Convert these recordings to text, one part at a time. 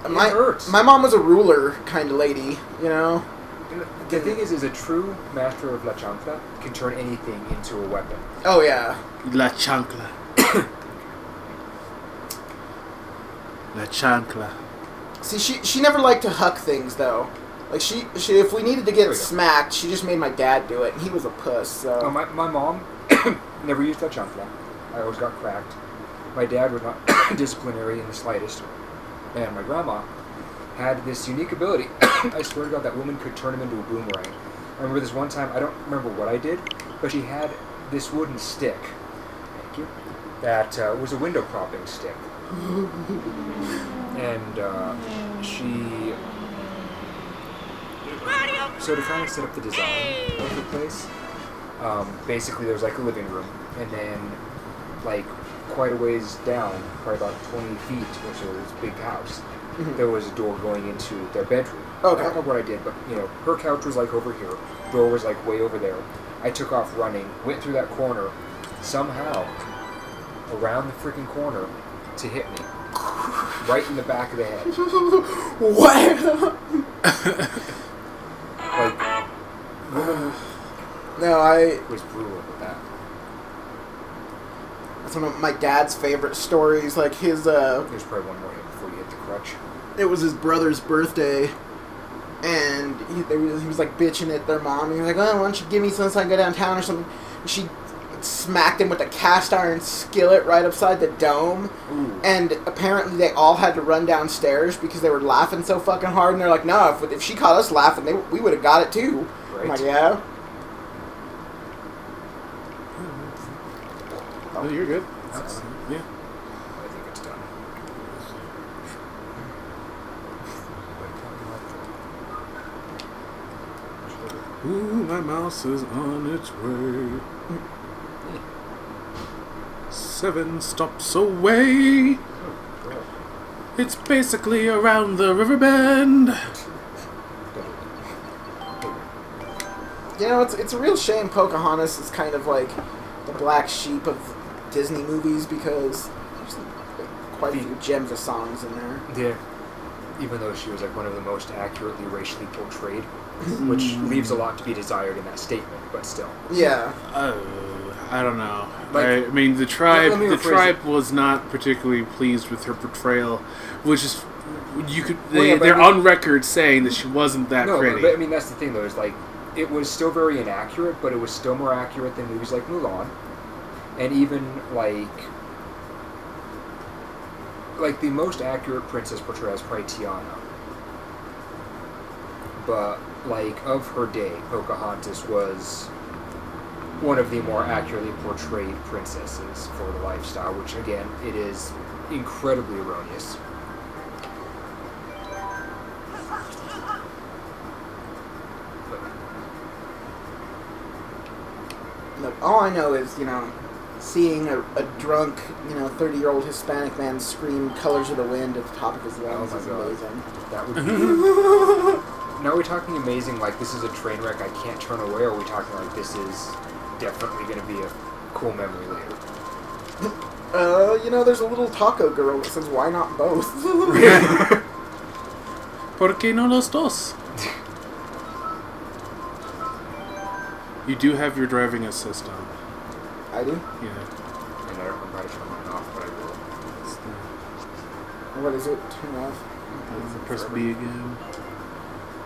My mom was a ruler kind of lady, you know? The thing is a true master of La Chancla can turn anything into a weapon. Oh, yeah. La Chancla. La Chancla. See, she never liked to huck things, though. Like, she if we needed to get smacked, she just made my dad do it, and he was a puss, so... Oh, my mom never used La Chancla. I always got cracked. My dad was not disciplinary in the slightest. And my grandma had this unique ability. I swear to God, that woman could turn him into a boomerang. I remember this one time, I don't remember what I did, but she had this wooden stick. Thank you. That was a window propping stick. And she... So to kind of set up the design of the place, basically there's like a living room, and then like quite a ways down, probably about 20 feet or so, this big house, there was a door going into their bedroom. Okay. I don't know what I did, but you know, her couch was like over here, door was like way over there. I took off running, went through that corner, somehow around the freaking corner to hit me. Right in the back of the head. What? Like, woman was brutal with that. That's one of my dad's favorite stories. Like his There's probably one more hit before you hit the crutch. It was his brother's birthday, and he was like bitching at their mom. He was like, "Oh, why don't you give me something so I can go downtown or something?" And she smacked him with a cast iron skillet right upside the dome. Ooh. And apparently they all had to run downstairs because they were laughing so fucking hard. And they're like, "No, if she caught us laughing, we would have got it too." Right. I'm like, yeah. Oh, you're good. Yeah. I think it's done. Ooh, my mouse is on its way. 7 stops away. It's basically around the river bend. You know, it's a real shame Pocahontas is kind of like the black sheep of Disney movies because there's quite a few gems of songs in there. Yeah. Even though she was like one of the most accurately racially portrayed, which leaves a lot to be desired in that statement, but still. Yeah. I don't know. Like, I mean, the tribe was not particularly pleased with her portrayal, which is they're on record saying that she wasn't that pretty. But I mean, that's the thing though, is like it was still very inaccurate, but it was still more accurate than movies like Mulan, and even like the most accurate princess portrayal is probably Tiana. But like of her day, Pocahontas was one of the more accurately portrayed princesses for the lifestyle, which again, it is incredibly erroneous. Look, all I know is, you know, seeing a drunk, you know, 30-year-old Hispanic man scream "Colors of the Wind" at the top of his lungs is amazing. That would be... Now are we talking amazing, like this is a train wreck I can't turn away, or are we talking like this is definitely going to be a cool memory later? You know, there's a little taco girl that says, "Why not both?" ¿Por qué no los dos? You do have your driving assist on. I do? Yeah. And I don't remember how to turn mine off, but I will. What is it? Turn off. Press B again.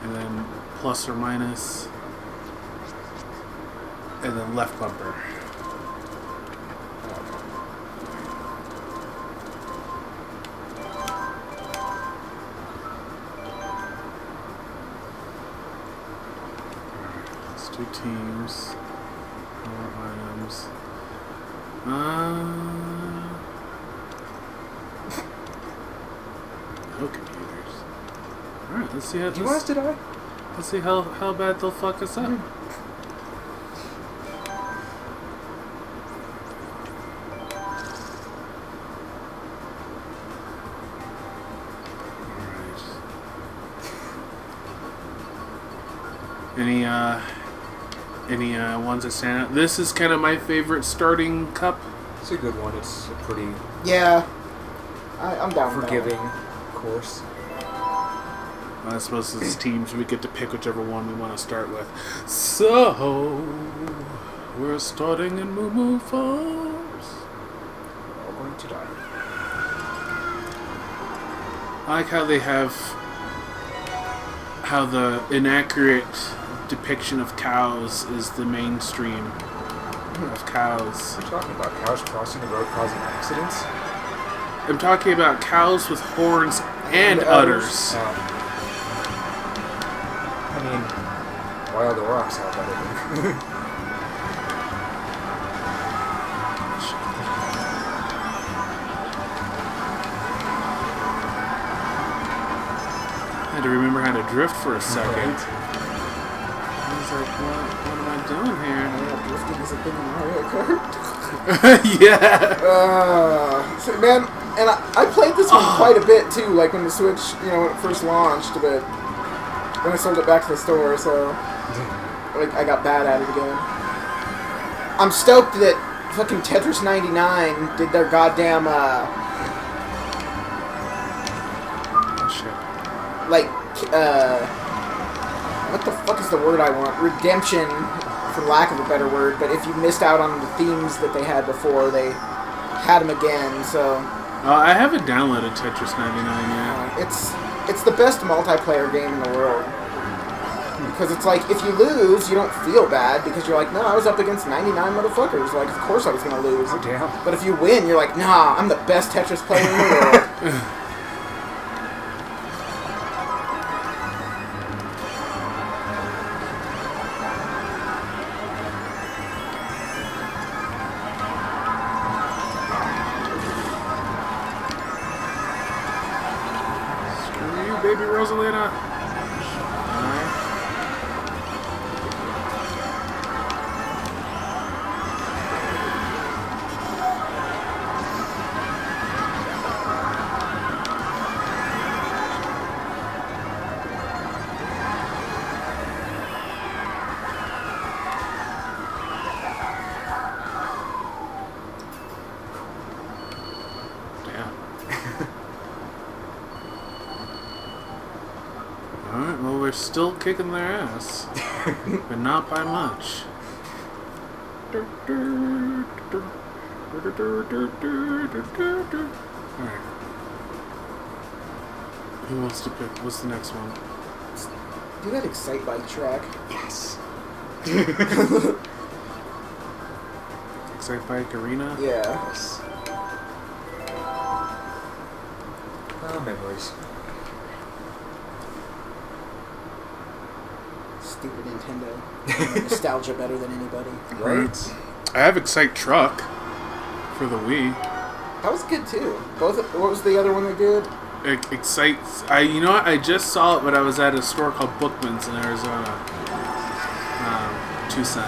And then plus or minus. And then left bumper. Let's do teams. More items. No computers. Alright, let's see how... Do you want us to die? Let's see how bad they'll fuck us up. Any ones that stand out? This is kind of my favorite starting cup. It's a good one. It's a pretty Yeah. I'm down forgiving course. I suppose it's teams. We get to pick whichever one we want to start with. So, we're starting in Moo Moo Farms. We're all going to die. I like how they have the inaccurate depiction of cows is the mainstream of cows. What are you talking about? Cows crossing the road causing accidents? I'm talking about cows with horns and udders. I mean, wild aurochs have that. I had to remember how to drift for a second. Right. I was like, what am I doing here? Drifting is a thing in Mario Kart. Yeah. So, man, and I played this one quite a bit too, like when the Switch, when it first launched, but when I sold it back to the store, so like I got bad at it again. I'm stoked that fucking Tetris 99 did their goddamn what the fuck is the word I want? Redemption, for lack of a better word, but if you missed out on the themes that they had before, they had them again, so... I haven't downloaded Tetris 99 yet. It's the best multiplayer game in the world. Because it's like, if you lose, you don't feel bad, because you're like, no, I was up against 99 motherfuckers, like, of course I was gonna lose. Oh, damn. But if you win, you're like, nah, I'm the best Tetris player in the world. Baby Rosalina. Alright, well, we're still kicking their ass. But not by much. Alright. Who wants to pick? What's the next one? Do that Excite Bike track. Yes. Excite Bike Arena? Yeah. Yes. Oh, memories. Stupid Nintendo. Nostalgia better than anybody. Right? I have Excite Truck for the Wii. That was good too. Both. What was the other one they did? Excite. You know what? I just saw it when I was at a store called Bookman's in Arizona. Tucson.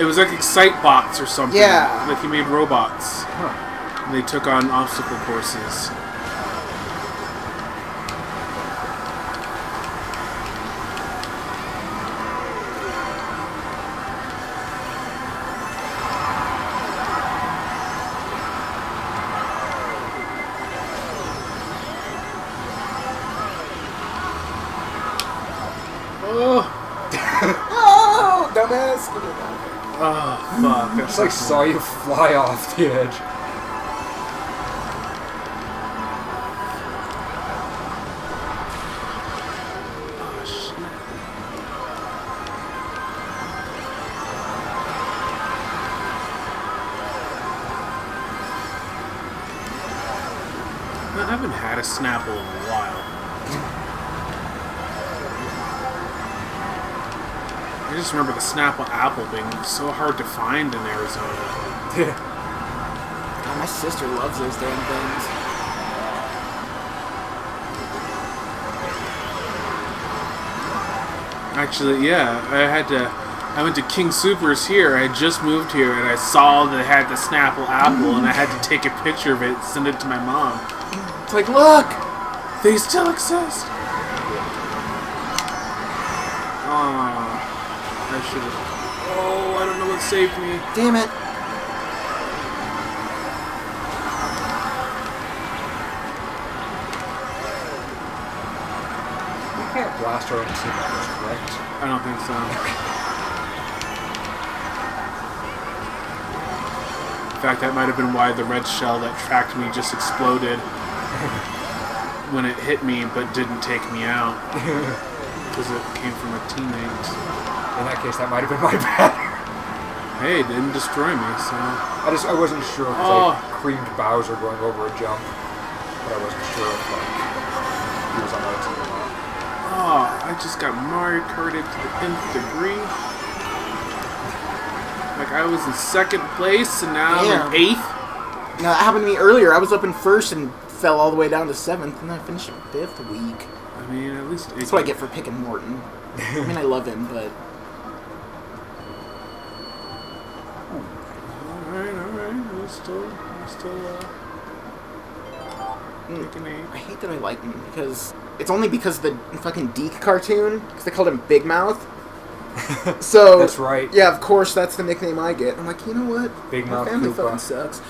It was like Excite Bots or something. Yeah. Like he made robots. Huh. And they took on obstacle courses. Oh, dumbass! Oh, fuck. Just like saw you fly off the edge. Oh, shit. I haven't had a Snapple in a while. I just remember the Snapple apple being so hard to find in Arizona. Yeah. God, my sister loves those damn things. Actually, yeah, I went to King Soopers here. I had just moved here, and I saw that it had the Snapple apple, and I had to take a picture of it and send it to my mom. It's like, look! They still exist! I should have... Oh, I don't know what saved me. Damn it! giant blaster on the team that was correct. I don't think so. In fact, that might have been why the red shell that tracked me just exploded when it hit me, but didn't take me out. Because it came from a teammate. In that case, that might have been my bad. Hey, it didn't destroy me, so... I wasn't sure because I creamed Bowser going over a jump. But I wasn't sure if he was on my team or not. Oh, I just got Mario Karted to the nth degree. Like, I was in 2nd place, and now I'm in 8th. Now, that happened to me earlier. I was up in 1st and fell all the way down to 7th, and then I finished in 5th week. I mean, at least... That's what I get for picking Morton. I mean, I love him, but... Alright. We're still picking 8. I hate that I like him, because... It's only because of the fucking Deke cartoon, because they called him Big Mouth. So... That's right. Yeah, of course, that's the nickname I get. I'm like, you know what? Big My Mouth family Koopa. fucking sucks.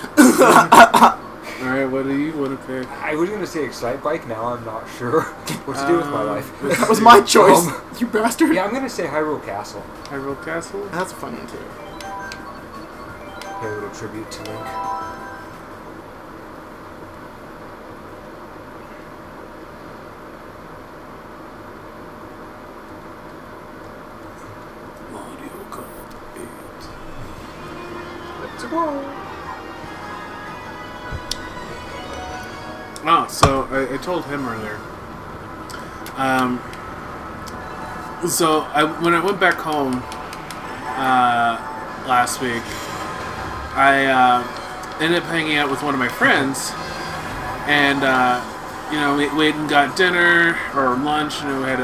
Alright, what do you want to pick? I was going to say Excite Bike, now I'm not sure what to do with my life. That was my choice, you bastard. Yeah, I'm going to say Hyrule Castle. Hyrule Castle? That's a fun one, too. Pay a little tribute to Link. Mario Kart 8. Let's go! Oh, so I told him earlier. So when I went back home last week, I ended up hanging out with one of my friends, and we went and got dinner or lunch, and we had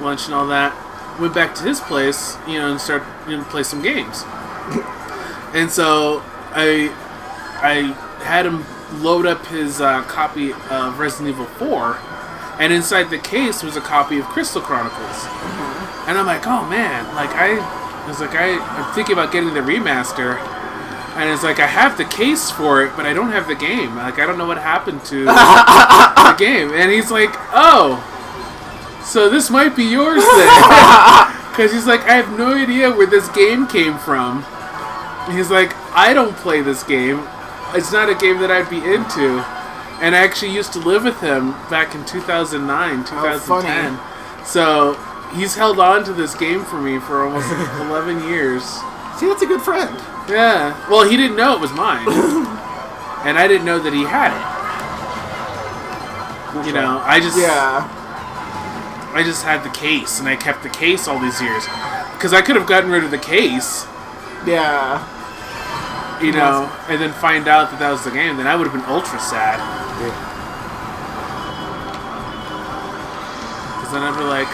lunch and all that. Went back to his place, and started to play some games. And so I had him load up his copy of Resident Evil 4, and inside the case was a copy of Crystal Chronicles. Mm-hmm. And I'm like, oh man, I'm thinking about getting the remaster, and it's like I have the case for it, but I don't have the game. Like, I don't know what happened to the game. And he's like, oh, so this might be yours then. Because he's like, I have no idea where this game came from. He's like, I don't play this game. It's not a game that I'd be into. And I actually used to live with him back in 2009, 2010. So he's held on to this game for me for almost 11 years. See, that's a good friend. Yeah. Well, he didn't know it was mine. And I didn't know that he had it. I just had the case, and I kept the case all these years. Because I could have gotten rid of the case. Yeah. And then find out that was the game, then I would have been ultra sad. Because then I'd be like...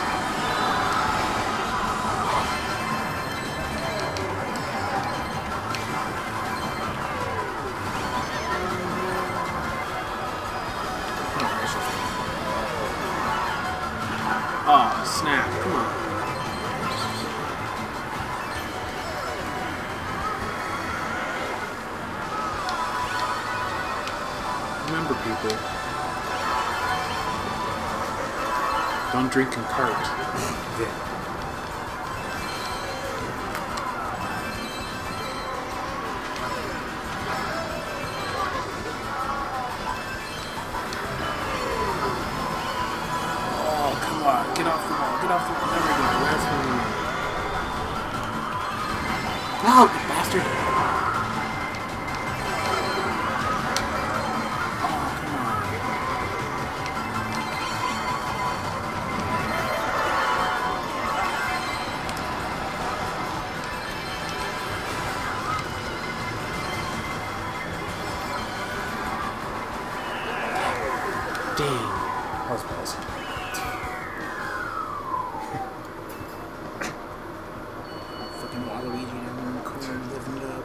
Oh, snap. Come on. Remember, people, don't drink in Kart. Oh, come on. Get off the wall. Get off the wall. There we go. That's what we need. No, you bastard. Fucking Waluigi down in the corner living it up.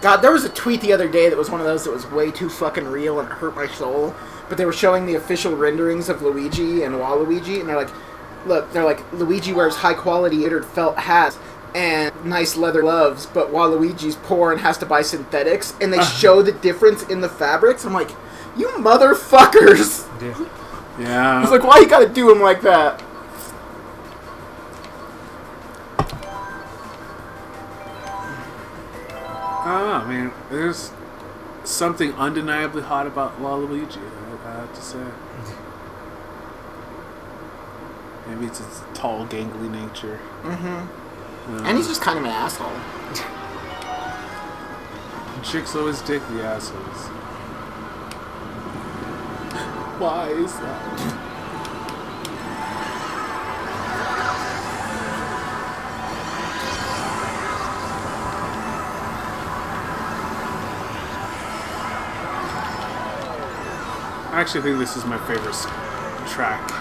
God, there was a tweet the other day that was one of those that was way too fucking real and it hurt my soul. But they were showing the official renderings of Luigi and Waluigi, and they're like, look, Luigi wears high quality felt hats, and nice leather gloves, but Waluigi's poor and has to buy synthetics, and they show the difference in the fabrics. I'm like, you motherfuckers! Yeah. I was like, why you gotta do him like that? Oh, man. There's something undeniably hot about Waluigi, I have to say. Maybe it's his tall, gangly nature. Mm-hmm. And he's just kind of an asshole. Chicks always dig the assholes. Why is that? I actually think this is my favorite track.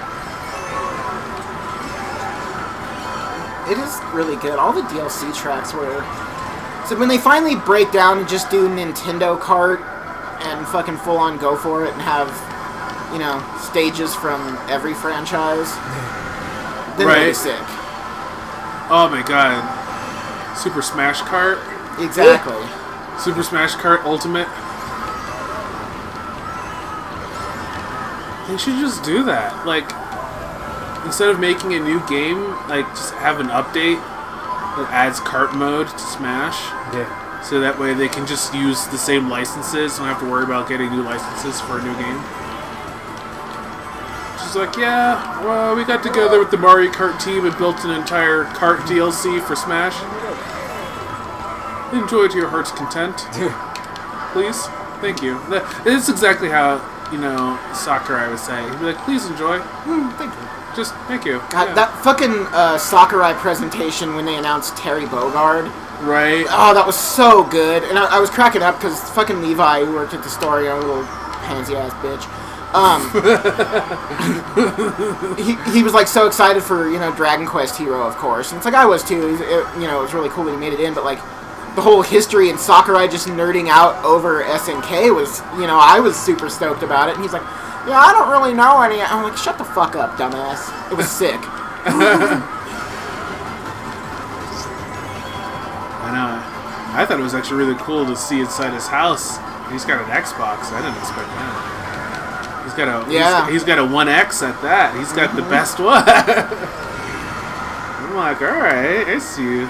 It is really good. All the DLC tracks were... So when they finally break down and just do Nintendo Kart and fucking full on go for it and have, you know, stages from every franchise, then they'll be sick. Oh my god. Super Smash Kart? Exactly. Super Smash Kart Ultimate? They should just do that. Like, instead of making a new game, like, just have an update that adds kart mode to Smash. Yeah. So that way they can just use the same licenses, don't have to worry about getting new licenses for a new game. She's like, yeah, well, we got together with the Mario Kart team and built an entire kart DLC for Smash. Enjoy to your heart's content. Please? Thank you. It's exactly how, you know, Sakurai would say. He'd be like, please enjoy. Thank you. Just, thank you. God, that fucking Sakurai presentation when they announced Terry Bogard. Right. Oh, that was so good. And I was cracking up because fucking Levi, who worked at the store, you know, little pansy-ass bitch. He was, like, so excited for, you know, Dragon Quest Hero, of course. And it's like, I was, too. You know, it was really cool that he made it in, but, like, the whole history and Sakurai just nerding out over SNK was, you know, I was super stoked about it. And he's like, yeah, I don't really know any. I'm like, shut the fuck up, dumbass. It was sick. I know. I thought it was actually really cool to see inside his house. He's got an Xbox. I didn't expect that. He's got a he's got a 1X at that. He's got the best one. I'm like, all right, I see you.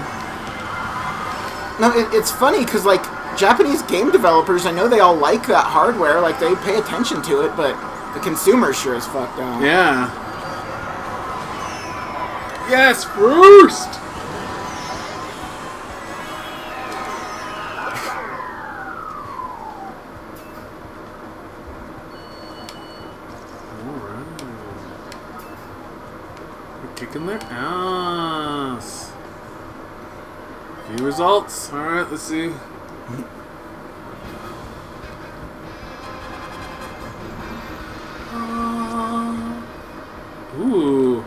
No, it's funny because, like, Japanese game developers, I know they all like that hardware. Like, they pay attention to it, but the consumers sure as fuck don't. Yeah. Yes, first! Alright. We're kicking their ass. Few results. Alright, let's see. Ooh.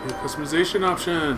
New customization option.